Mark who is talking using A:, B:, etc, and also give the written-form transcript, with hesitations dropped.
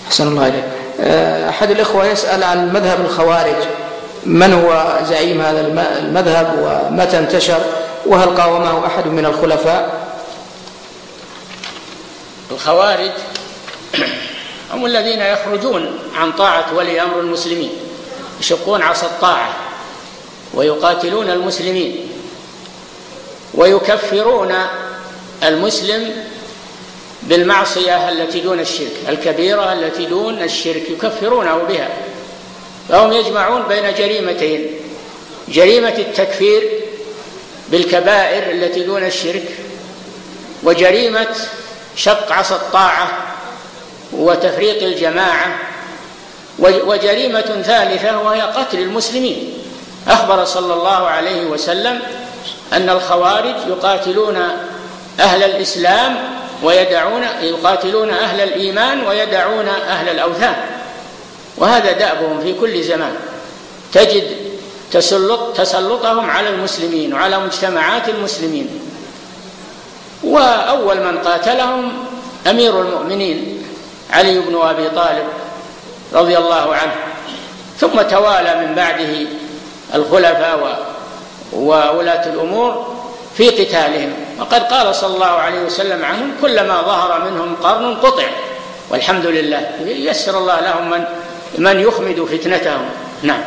A: أحسن الله إليك. أحد الإخوة يسأل عن مذهب الخوارج، من هو زعيم هذا المذهب ومتى انتشر، وهل قاومه أحد من الخلفاء؟
B: الخوارج هم الذين يخرجون عن طاعة ولي أمر المسلمين، يشقون عصا الطاعة ويقاتلون المسلمين ويكفرون المسلم بالمعصية التي دون الشرك، الكبيرة التي دون الشرك يكفرونه بها. فهم يجمعون بين جريمتين: جريمة التكفير بالكبائر التي دون الشرك، وجريمة شق عصا الطاعة وتفريق الجماعة، وجريمة ثالثة وهي قتل المسلمين. أخبر صلى الله عليه وسلم أن الخوارج يقاتلون أهل الإسلام يقاتلون أهل الإيمان ويدعون أهل الأوثان، وهذا دأبهم في كل زمان. تجد تسلطهم على المسلمين وعلى مجتمعات المسلمين. وأول من قاتلهم أمير المؤمنين علي بن أبي طالب رضي الله عنه، ثم توالى من بعده الخلفاء وولاة الأمور في قتالهم. وقد قال صلى الله عليه وسلم عنهم: كلما ظهر منهم قرن قطع، والحمد لله. ييسر الله لهم من يخمد فتنتهم. نعم.